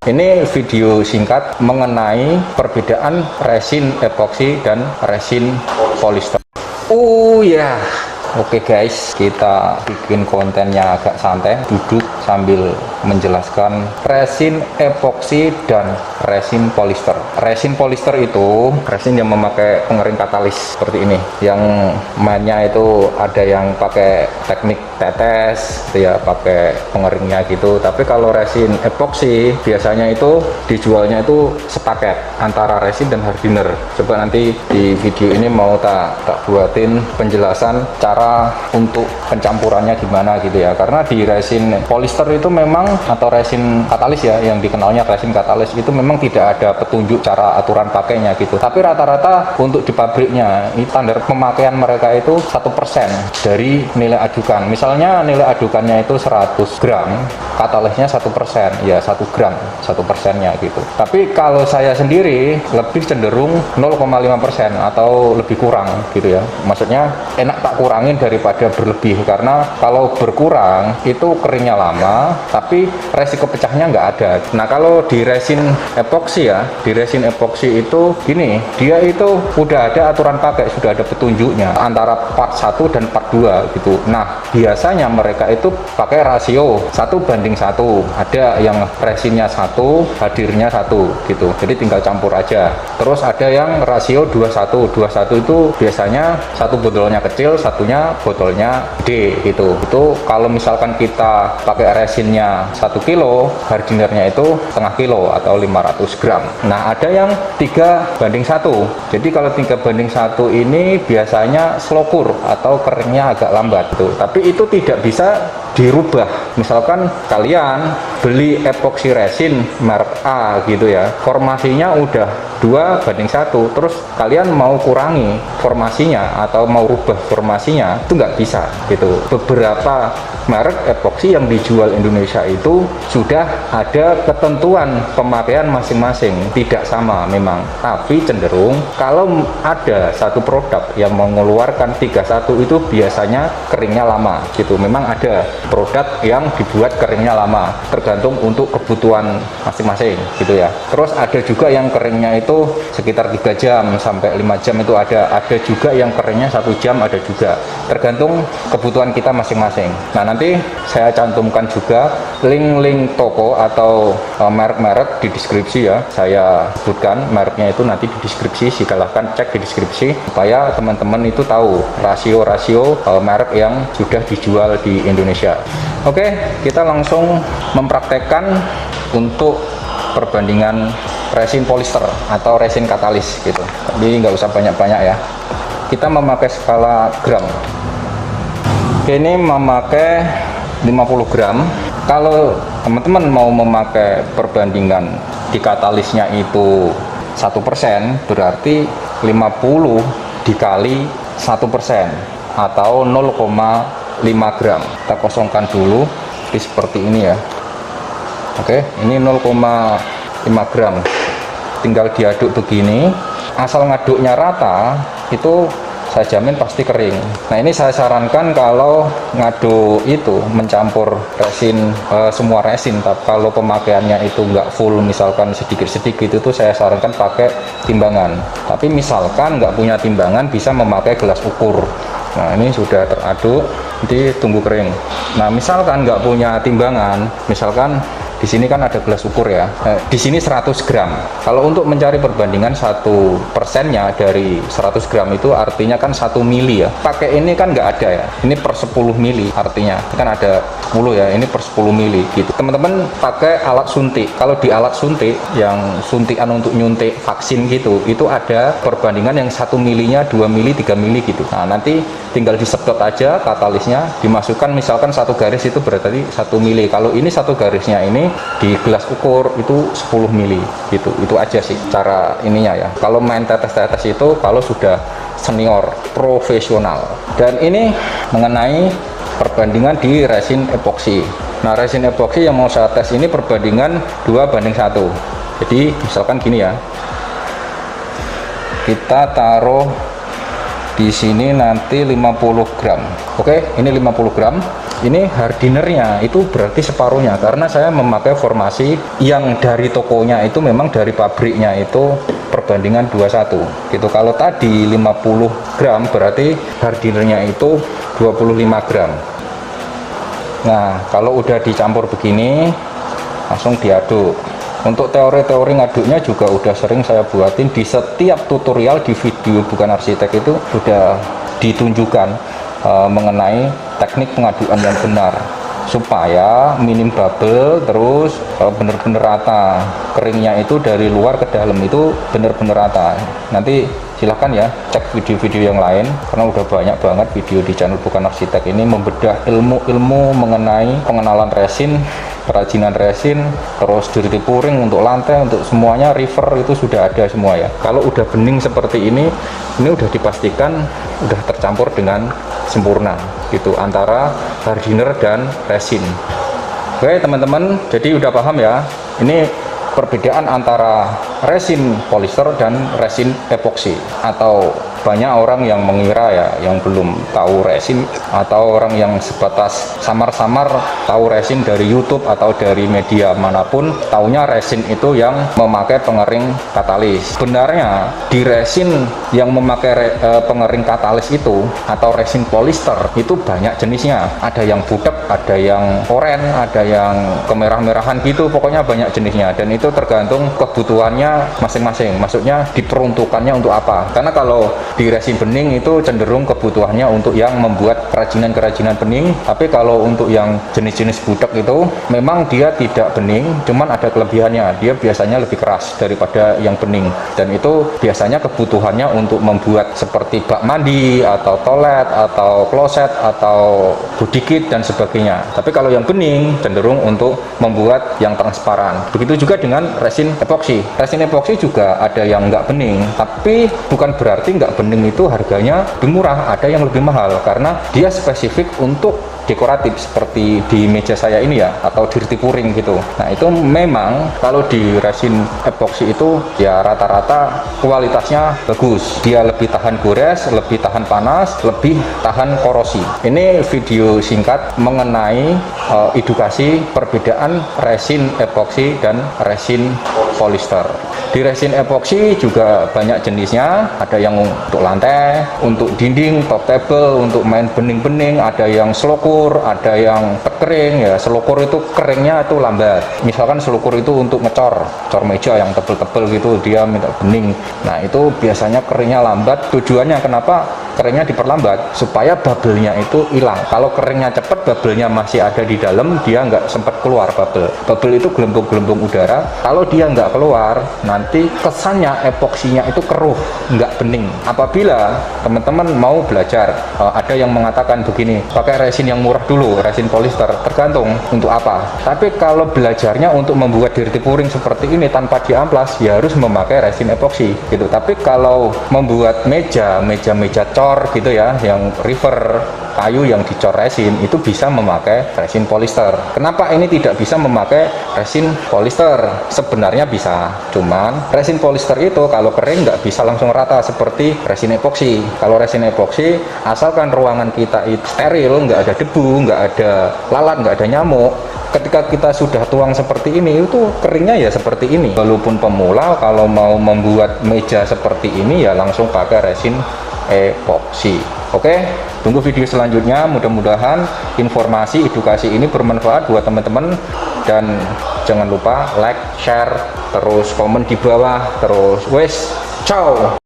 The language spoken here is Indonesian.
Ini video singkat mengenai perbedaan resin epoksi dan resin polyester. Oh ya, oke guys, kita bikin kontennya agak santai, duduk sambil menjelaskan resin epoksi dan resin polyester. Resin polyester itu resin yang memakai pengering katalis seperti ini. Yang mainnya itu ada yang pakai teknik tetes, ya pakai pengeringnya gitu. Tapi kalau resin epoksi biasanya itu dijualnya itu sepaket antara resin dan hardener. Coba nanti di video ini mau tak buatin penjelasan cara untuk pencampurannya gimana gitu ya. Karena di resin polyester itu memang, atau resin katalis ya, yang dikenalnya resin katalis itu memang tidak ada petunjuk cara aturan pakainya gitu. Tapi rata-rata untuk di pabriknya standar pemakaian mereka itu 1% dari nilai adukan. Misalnya nilai adukannya itu 100 gram, katalisnya 1%, ya 1 gram 1%-nya gitu. Tapi kalau saya sendiri lebih cenderung 0,5% atau lebih kurang gitu ya. Maksudnya enak tak kurangin daripada berlebih, karena kalau berkurang itu keringnya lama tapi resiko pecahnya nggak ada. Nah kalau di resin epoksi ya, di resin epoksi itu gini, dia itu udah ada aturan pakai, sudah ada petunjuknya antara part 1 dan part 2 gitu. Nah biasanya mereka itu pakai rasio 1:1, ada yang resinnya 1, hadirnya 1 gitu, jadi tinggal campur aja. Terus ada yang rasio 21 itu biasanya satu botolnya kecil, satunya botolnya gede gitu. Itu kalau misalkan kita pakai resinnya 1 kilo, hardinernya itu setengah kilo atau 500 gram. Nah ada yang 3:1, jadi kalau 3:1 ini biasanya slow cure atau keringnya agak lambat tuh. Tapi itu tidak bisa dirubah. Misalkan kalian beli epoksi resin merek A gitu ya, formasinya udah 2:1, terus kalian mau kurangi formasinya atau mau rubah formasinya, itu nggak bisa gitu. Beberapa merek epoksi yang dijual Indonesia itu sudah ada ketentuan pemakaian masing-masing, tidak sama memang, tapi cenderung kalau ada satu produk yang mengeluarkan 31 itu biasanya keringnya lama gitu. Memang ada produk yang dibuat keringnya lama, tergantung untuk kebutuhan masing-masing gitu ya. Terus ada juga yang keringnya itu sekitar 3 jam sampai 5 jam itu ada juga yang keringnya 1 jam, ada juga, tergantung kebutuhan kita masing-masing. Nah nanti saya cantumkan juga link-link toko atau merek-merek di deskripsi ya, saya sebutkan mereknya itu nanti di deskripsi, silahkan cek di deskripsi supaya teman-teman itu tahu rasio-rasio merek yang sudah dijual di Indonesia. Oke, kita langsung mempraktekkan untuk perbandingan resin polyester atau resin katalis gitu. Jadi nggak usah banyak-banyak ya. Kita memakai skala gram. Ini memakai 50 gram. Kalau teman-teman mau memakai perbandingan di katalisnya itu 1%, berarti 50 dikali 1% atau 0,5 gram. Kita kosongkan dulu, jadi seperti ini ya. Oke, ini 0,5 gram. Tinggal diaduk begini, asal ngaduknya rata itu saya jamin pasti kering. Nah ini saya sarankan kalau ngaduk itu mencampur resin, semua resin, tapi kalau pemakaiannya itu nggak full, misalkan sedikit-sedikit, itu saya sarankan pakai timbangan. Tapi misalkan nggak punya timbangan, bisa memakai gelas ukur. Nah ini sudah teraduk, nanti tunggu kering. Nah misalkan nggak punya timbangan, misalkan di sini kan ada gelas ukur ya, di sini 100 gram. Kalau untuk mencari perbandingan 1%-nya dari 100 gram itu artinya kan 1 mili ya. Pakai ini kan nggak ada ya, ini per 10 mili artinya. Ini kan ada 10 ya, ini per 10 mili gitu. Teman-teman pakai alat suntik. Kalau di alat suntik yang suntikan untuk nyuntik vaksin gitu, itu ada perbandingan yang 1 milinya, 2 mili, 3 mili gitu. Nah nanti tinggal disedot aja katalisnya, dimasukkan misalkan 1 garis itu berarti 1 mili. Kalau ini 1 garisnya ini di gelas ukur itu 10 mili gitu. Itu aja sih cara ininya ya. Kalau main tetes-tetes itu kalau sudah senior profesional. Dan ini mengenai perbandingan di resin epoksi. Nah resin epoksi yang mau saya tes ini perbandingan 2:1. Jadi misalkan gini ya, kita taruh di sini nanti 50 gram. Oke, ini 50 gram. ini hardinernya itu berarti separuhnya, karena saya memakai formasi yang dari tokonya itu memang dari pabriknya itu perbandingan 21 gitu. Kalau tadi 50 gram berarti hardinernya itu 25 gram. Nah, kalau udah dicampur begini langsung diaduk. Untuk teori-teori ngaduknya juga udah sering saya buatin di setiap tutorial di video Bukan Arsitek, itu sudah ditunjukkan mengenai teknik pengadukan yang benar supaya minim bubble, terus bener-bener rata keringnya itu dari luar ke dalam itu bener-bener rata. Nanti silahkan ya cek video-video yang lain, karena udah banyak banget video di channel Bukan Arsitek ini membedah ilmu-ilmu mengenai pengenalan resin, kerajinan resin, terus dirty pouring untuk lantai, untuk semuanya river itu sudah ada semua ya. Kalau udah bening seperti ini udah dipastikan udah tercampur dengan sempurna gitu antara hardiner dan resin. Oke teman-teman, jadi udah paham ya, ini perbedaan antara resin polister dan resin epoksi. Atau banyak orang yang mengira ya, yang belum tahu resin, atau orang yang sebatas samar-samar tahu resin dari YouTube atau dari media manapun, taunya resin itu yang memakai pengering katalis. Sebenarnya di resin yang memakai pengering katalis itu atau resin polister itu banyak jenisnya. Ada yang butek, ada yang oranye, ada yang kemerah-merahan gitu, pokoknya banyak jenisnya, dan itu tergantung kebutuhannya masing-masing. Maksudnya diperuntukannya untuk apa? Karena kalau di resin bening itu cenderung kebutuhannya untuk yang membuat kerajinan-kerajinan bening, tapi kalau untuk yang jenis-jenis butek itu memang dia tidak bening, cuman ada kelebihannya, dia biasanya lebih keras daripada yang bening, dan itu biasanya kebutuhannya untuk membuat seperti bak mandi atau toilet atau kloset atau body kit dan sebagainya. Tapi kalau yang bening cenderung untuk membuat yang transparan. Begitu juga dengan resin epoksi. Resin epoksi juga ada yang nggak bening, tapi bukan berarti nggak bening itu harganya lebih murah, ada yang lebih mahal karena dia spesifik untuk dekoratif seperti di meja saya ini ya, atau dirty pouring gitu. Nah itu memang kalau di resin epoksi itu ya rata-rata kualitasnya bagus, dia lebih tahan gores, lebih tahan panas, lebih tahan korosi. Ini video singkat mengenai edukasi perbedaan resin epoksi dan resin polister. Di resin epoksi juga banyak jenisnya, ada yang untuk lantai, untuk dinding, top table, untuk main bening-bening, ada yang selokur, ada yang kering ya. Selokur itu keringnya itu lambat. Misalkan selokur itu untuk ngecor meja yang tebel-tebel gitu, dia minta bening. Nah itu biasanya keringnya lambat. Tujuannya kenapa keringnya diperlambat? Supaya bubble-nya itu hilang. Kalau keringnya cepat, bubble-nya masih ada di dalam, dia nggak sempat keluar bubble. Bubble itu gelembung-gelembung udara. Kalau dia nggak keluar, nanti kesannya epoksinya itu keruh, nggak bening. Apabila teman-teman mau belajar, ada yang mengatakan begini, pakai resin yang murah dulu, resin polister, tergantung untuk apa. Tapi kalau belajarnya untuk membuat dirty pouring seperti ini tanpa diamplas, ya harus memakai resin epoksi gitu. Tapi kalau membuat meja cor gitu ya, yang river kayu yang dicor resin, itu bisa memakai resin polister. Kenapa ini tidak bisa memakai resin polister? Sebenarnya bisa, cuman resin polister itu kalau kering nggak bisa langsung rata seperti resin epoksi. Kalau resin epoksi, asalkan ruangan kita itu steril, nggak ada debu, nggak ada lalat, nggak ada nyamuk, ketika kita sudah tuang seperti ini, itu keringnya ya seperti ini. Walaupun pemula, kalau mau membuat meja seperti ini ya langsung pakai resin epoksi. Oke, tunggu video selanjutnya. Mudah-mudahan informasi edukasi ini bermanfaat buat teman-teman, dan jangan lupa like, share, terus komen di bawah, terus ciao.